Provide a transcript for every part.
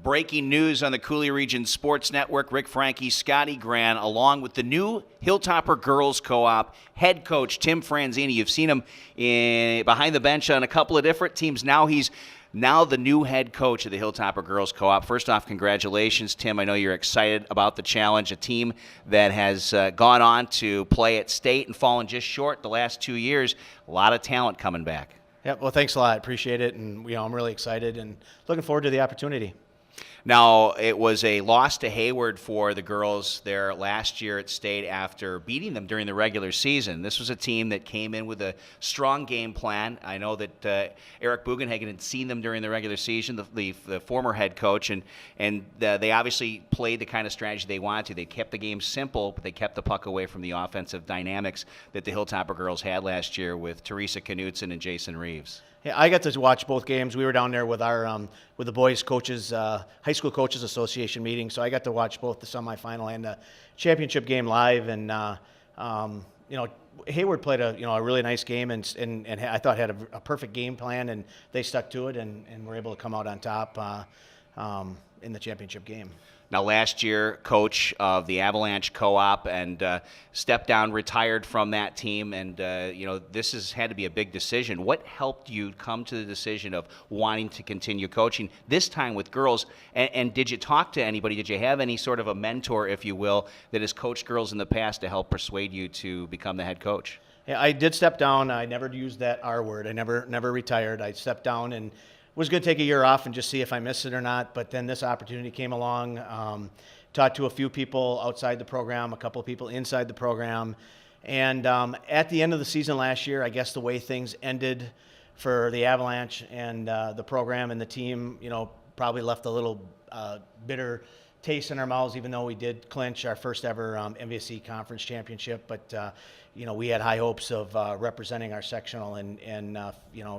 Breaking news on the Coulee Region Sports Network. Rick Franke, Scotty Gran, along with the new Hilltopper Girls Co-op head coach, Tim Franzini. You've seen him behind the bench on a couple of different teams. Now he's the new head coach of the Hilltopper Girls Co-op. First off, congratulations, Tim. I know you're excited about the challenge, a team that has gone on to play at state and fallen just short the last 2 years. A lot of talent coming back. Yeah, well, thanks a lot. Appreciate it, and I'm really excited and looking forward to the opportunity. Now, it was a loss to Hayward for the girls there last year at state after beating them during the regular season. This was a team that came in with a strong game plan. I know that Eric Bugenhagen had seen them during the regular season, the former head coach, and they obviously played the kind of strategy they wanted to. They kept the game simple, but they kept the puck away from the offensive dynamics that the Hilltopper girls had last year with Teresa Knutson and Jason Reeves. Yeah, I got to watch both games. We were down there with our with the boys coaches, high school coaches association meeting, so I got to watch both the semifinal and the championship game live. And Hayward played a really nice game, and I thought had a perfect game plan, and they stuck to it, and were able to come out on top in the championship game. Now, last year, coach of the Avalanche Co-op, and stepped down, retired from that team, and this has had to be a big decision. What helped you come to the decision of wanting to continue coaching this time with girls? And did you talk to anybody? Did you have any sort of a mentor, if you will, that has coached girls in the past to help persuade you to become the head coach? Yeah, I did step down. I never used that R word. I never retired. I stepped down and was going to take a year off and just see if I missed it or not, but then this opportunity came along. Talked to a few people outside the program, a couple of people inside the program, and at the end of the season last year, I guess the way things ended for the Avalanche and the program and the team, probably left a little bitter taste in our mouths, even though we did clinch our first ever MVSC conference championship. But we had high hopes of representing our sectional and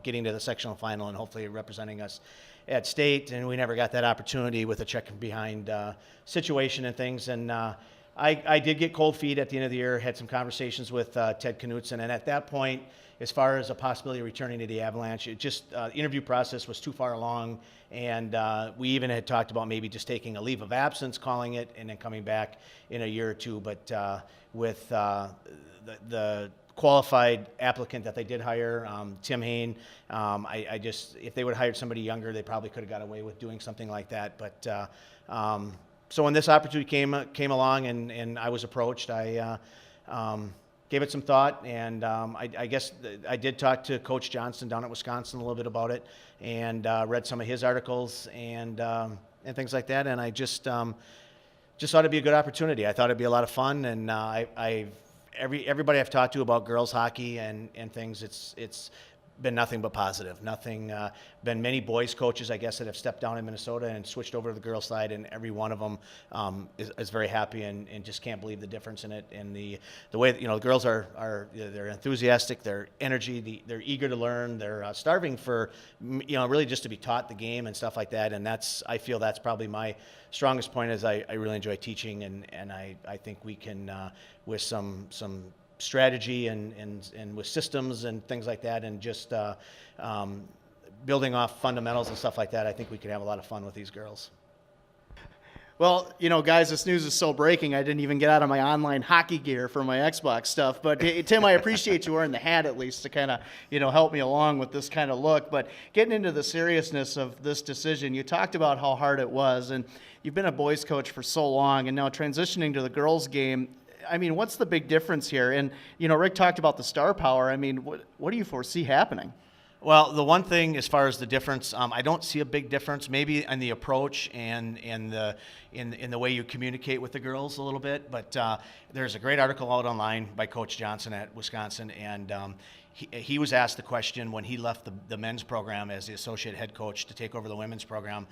getting to the sectional final and hopefully representing us at state. And we never got that opportunity with a check behind situation and things. And I did get cold feet at the end of the year. Had some conversations with Ted Knutson, and at that point, as far as a possibility of returning to the Avalanche, it just the interview process was too far along, and we even had talked about maybe just taking a leave of absence, calling it, and then coming back in a year or two. But with the qualified applicant that they did hire, Tim Hain, I just, if they would have hired somebody younger, they probably could have got away with doing something like that. But so when this opportunity came along and I was approached, I gave it some thought, and I guess I did talk to Coach Johnson down at Wisconsin a little bit about it, and read some of his articles and things like that, and I just thought it'd be a good opportunity. I thought it'd be a lot of fun, and everybody I've talked to about girls hockey and things, it's been nothing but positive. Nothing. Been many boys coaches, I guess, that have stepped down in Minnesota and switched over to the girls' side, and every one of them is very happy and just can't believe the difference in it. And the way the girls are they're enthusiastic, their energy, they're eager to learn, they're starving for really just to be taught the game and stuff like that. And I feel that's probably my strongest point, is I really enjoy teaching, and I think we can with some strategy and with systems and things like that, and just building off fundamentals and stuff like that, I think we could have a lot of fun with these girls. Well, guys, this news is so breaking, I didn't even get out of my online hockey gear for my Xbox stuff. But Tim, I appreciate you wearing the hat at least to kind of, help me along with this kind of look. But getting into the seriousness of this decision, you talked about how hard it was, and you've been a boys coach for so long, and now transitioning to the girls game. I mean, what's the big difference here? And, Rick talked about the star power. I mean, what do you foresee happening? Well, the one thing as far as the difference, I don't see a big difference. Maybe in the approach and in the way you communicate with the girls a little bit. But there's a great article out online by Coach Johnson at Wisconsin, and he was asked the question when he left the men's program as the associate head coach to take over the women's program,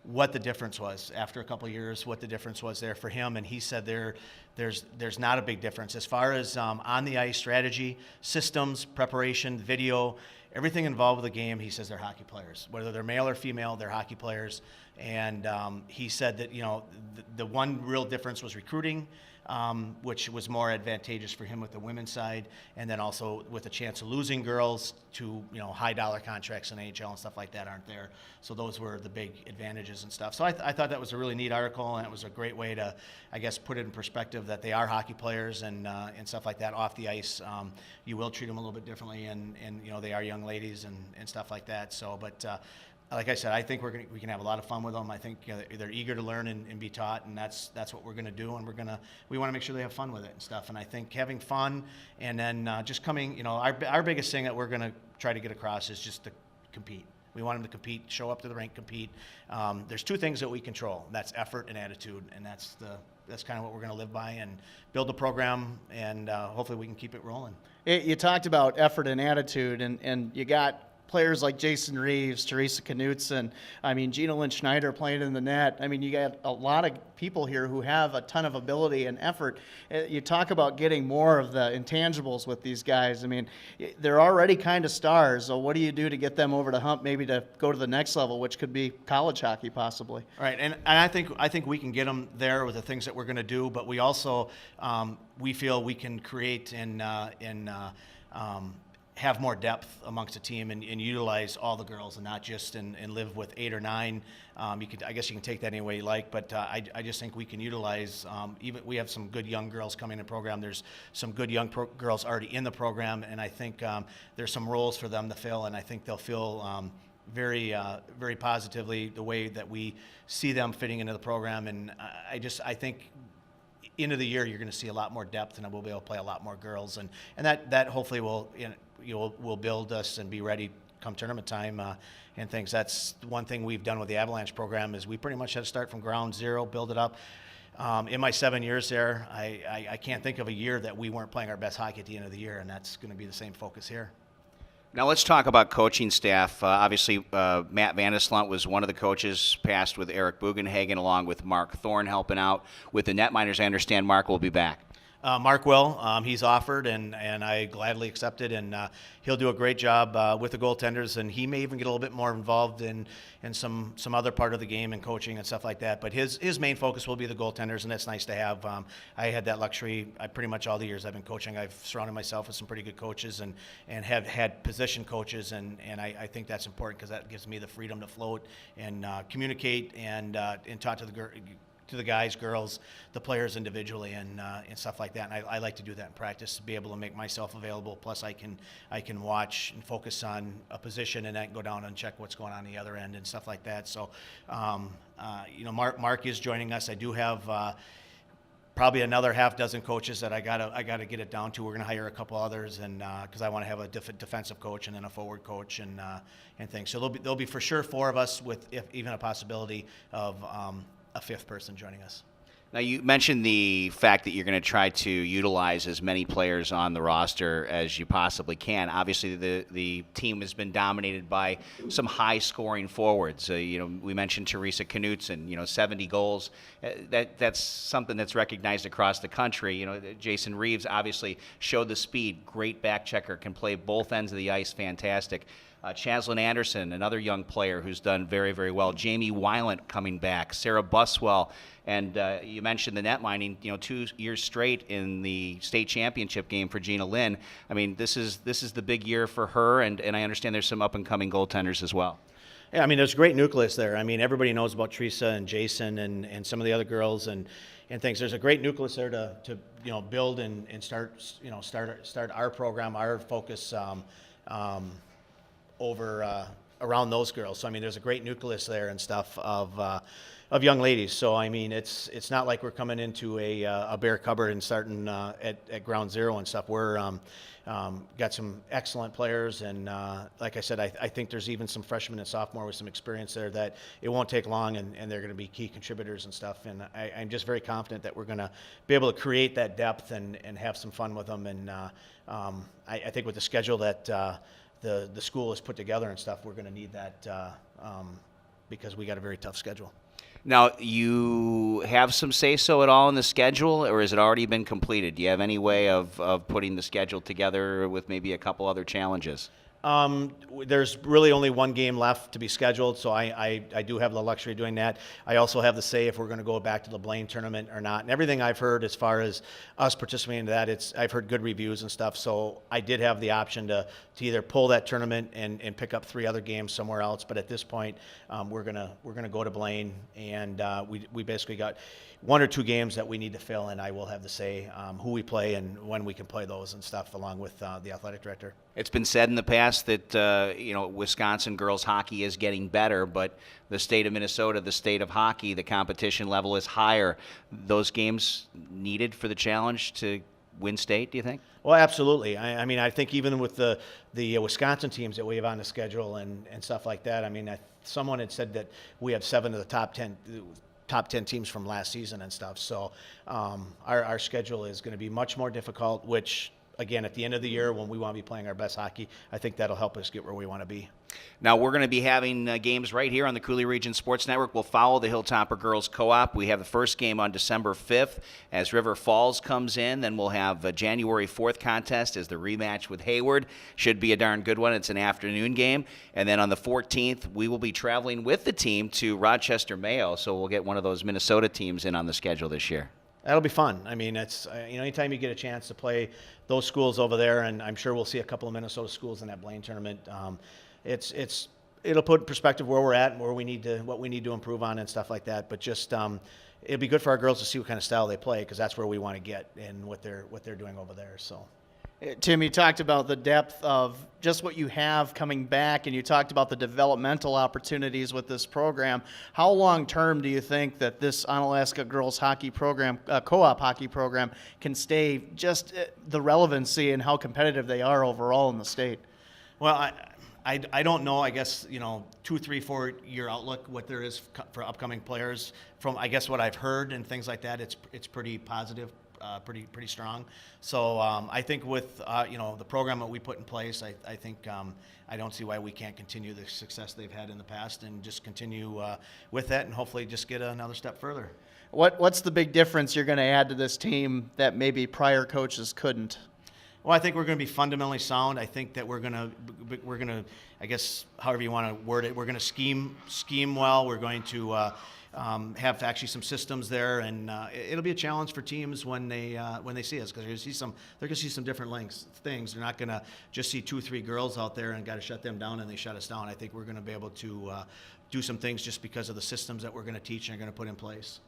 what the difference was after a couple of years, what the difference was there for him, and he said there's not a big difference as far as on the ice strategy, systems, preparation, video. everything involved with the game, he says they're hockey players. Whether they're male or female, they're hockey players. And he said that, the one real difference was recruiting, which was more advantageous for him with the women's side, and then also with a chance of losing girls to, high dollar contracts in AHL and stuff like that aren't there. So those were the big advantages and stuff. So I thought that was a really neat article, and it was a great way to, I guess, put it in perspective that they are hockey players and stuff like that off the ice. You will treat them a little bit differently, and they are young ladies and stuff like that. So, but like I said, I think we can have a lot of fun with them. I think they're eager to learn and be taught, and that's what we're going to do. And we want to make sure they have fun with it and stuff. And I think having fun and then just coming, our biggest thing that we're going to try to get across is just to compete. We want them to compete, show up to the rink, compete. There's two things that we control. That's effort and attitude, and that's kind of what we're going to live by and build the program, and hopefully we can keep it rolling. You talked about effort and attitude, and you got players like Jason Reeves, Teresa Knutson, Gina Lynn Schneider playing in the net. You got a lot of people here who have a ton of ability and effort. You talk about getting more of the intangibles with these guys. They're already kind of stars, so what do you do to get them over the hump, maybe to go to the next level, which could be college hockey possibly? Right, and I think we can get them there with the things that we're going to do, but we also we feel we can create and have more depth amongst the team and utilize all the girls and not just and live with 8 or 9. I guess you can take that any way you like, but I just think we can utilize, even we have some good young girls coming in the program. There's some good young girls already in the program, and I think there's some roles for them to fill, and I think they'll feel very positively the way that we see them fitting into the program. And I think end of the year you're going to see a lot more depth, and we'll be able to play a lot more girls, and that hopefully will will build us and be ready come tournament time and things. That's one thing we've done with the Avalanche program is we pretty much had to start from ground zero, build it up. In my 7 years there, I can't think of a year that we weren't playing our best hockey at the end of the year, and that's going to be the same focus here. Now let's talk about coaching staff. Obviously, Matt Vandeslunt was one of the coaches, passed with Eric Bugenhagen along with Mark Thorne helping out with the netminders. I understand Mark will be back. Mark will. He's offered, and I gladly accepted, and he'll do a great job with the goaltenders, and he may even get a little bit more involved in some other part of the game and coaching and stuff like that. But his main focus will be the goaltenders, and that's nice to have. I had that luxury. Pretty much all the years I've been coaching, I've surrounded myself with some pretty good coaches and have had position coaches, and I think that's important because that gives me the freedom to float and communicate and talk to the guys, girls, the players individually, and stuff like that. And I like to do that in practice, to be able to make myself available. Plus, I can watch and focus on a position, and then go down and check what's going on the other end and stuff like that. So, Mark is joining us. I do have probably another half dozen coaches that I gotta get it down to. We're gonna hire a couple others, and because I want to have a defensive coach and then a forward coach and things. So there'll be for sure 4 of us, with even a possibility of a 5th person joining us. Now, you mentioned the fact that you're going to try to utilize as many players on the roster as you possibly can. Obviously, the team has been dominated by some high-scoring forwards. We mentioned Teresa Knutson, 70 goals. That's something that's recognized across the country. Jason Reeves obviously showed the speed, great back checker, can play both ends of the ice, fantastic. Chaslin Anderson, another young player who's done very, very well. Jamie Weiland coming back. Sarah Buswell. And you mentioned the net mining, 2 years straight in the state championship game for Gina Lynn. This is the big year for her, and I understand there's some up-and-coming goaltenders as well. Yeah, there's a great nucleus there. Everybody knows about Teresa and Jason and some of the other girls and things. There's a great nucleus there to build and start our program, our focus over around those girls. So there's a great nucleus there and stuff of young ladies. So it's not like we're coming into a bare cupboard and starting at ground zero and stuff. We're got some excellent players, and like I said, I think there's even some freshmen and sophomore with some experience there that it won't take long, and they're going to be key contributors and stuff. And I'm just very confident that we're going to be able to create that depth and have some fun with them. And I think with the schedule that the school has put together and stuff, we're going to need that because we got a very tough schedule. Now, you have some say-so at all in the schedule, or has it already been completed? Do you have any way of putting the schedule together with maybe a couple other challenges? There's really only one game left to be scheduled, so I do have the luxury of doing that. I also have the say if we're going to go back to the Blaine tournament or not. And everything I've heard as far as us participating in that, I've heard good reviews and stuff. So I did have the option to either pull that tournament and pick up 3 other games somewhere else. But at this point, we're gonna go to Blaine, and we basically got 1 or 2 games that we need to fill, and I will have the say who we play and when we can play those and stuff, along with the athletic director. It's been said in the past that Wisconsin girls hockey is getting better, but the state of Minnesota, the state of hockey, the competition level is higher. Those games needed for the challenge to win state, do you think? Well, absolutely. I mean, I think even with the Wisconsin teams that we have on the schedule and stuff like that, I mean, someone had said that we have 7 of the top 10 teams from last season and stuff. So our schedule is going to be much more difficult, which, again, at the end of the year when we want to be playing our best hockey, I think that'll help us get where we want to be. Now, we're going to be having games right here on the Cooley Region Sports Network. We'll follow the Hilltopper Girls Co-op. We have the first game on December 5th as River Falls comes in. Then we'll have a January 4th contest as the rematch with Hayward. Should be a darn good one. It's an afternoon game. And then on the 14th, we will be traveling with the team to Rochester, Mayo. So we'll get one of those Minnesota teams in on the schedule this year. That'll be fun. I mean, it's anytime you get a chance to play those schools over there, and I'm sure we'll see a couple of Minnesota schools in that Blaine tournament. It'll put in perspective where we're at and what we need to improve on and stuff like that. But just it'll be good for our girls to see what kind of style they play, because that's where we want to get and what they're doing over there. So. Tim, you talked about the depth of just what you have coming back, and you talked about the developmental opportunities with this program. How long-term do you think that this Onalaska girls hockey program, co-op hockey program, can stay just the relevancy and how competitive they are overall in the state? Well, I don't know. I guess 2, 3, 4 year outlook what there is for upcoming players. From I guess what I've heard and things like that, it's pretty positive. Pretty strong. So I think with the program that we put in place, I think I don't see why we can't continue the success they've had in the past and just continue with that and hopefully just get another step further. What's the big difference you're going to add to this team that maybe prior coaches couldn't? Well, I think we're going to be fundamentally sound. I think that we're going to, I guess, however you want to word it, we're going to scheme well. We're going to have actually some systems there, and it'll be a challenge for teams when they see us, because they're going to see some different things. They're not going to just see 2, 3 girls out there and got to shut them down, and they shut us down. I think we're going to be able to do some things just because of the systems that we're going to teach and are going to put in place.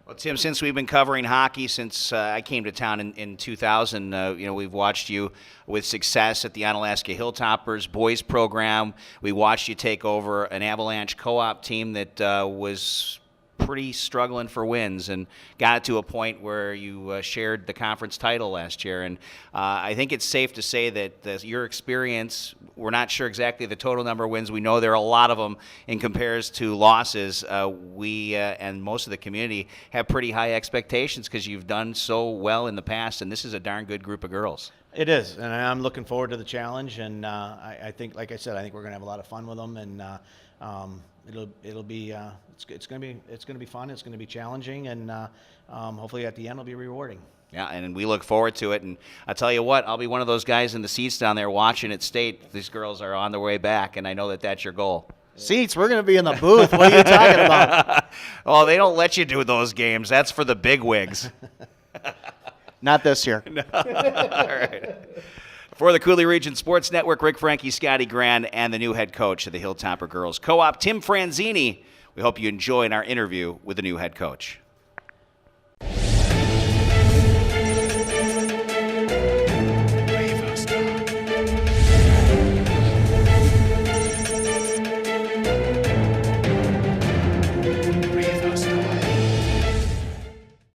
Well, Tim, since we've been covering hockey since I came to town in 2000, we've watched you with success at the Onalaska Hilltoppers boys program. We watched you take over an Avalanche Co-op team that was pretty struggling for wins and got it to a point where you shared the conference title last year. And I think it's safe to say that your experience, we're not sure exactly the total number of wins. We know there are a lot of them in comparison to losses. We and most of the community have pretty high expectations because you've done so well in the past, and this is a darn good group of girls. It is, and I'm looking forward to the challenge. And I think, like I said, I think we're going to have a lot of fun with them, and it'll be it's going to be fun. It's going to be challenging, and hopefully at the end it'll be rewarding. Yeah, and we look forward to it. And I'll tell you what, I'll be one of those guys in the seats down there watching it state. These girls are on their way back, and I know that that's your goal. Seats, we're going to be in the booth. What are you talking about? Oh, they don't let you do those games. That's for the big wigs. Not this year. No. All right. For the Cooley Region Sports Network, Rick Frankie, Scotty Grand, and the new head coach of the Hilltopper Girls Co-op, Tim Franzini. We hope you enjoyed our interview with the new head coach.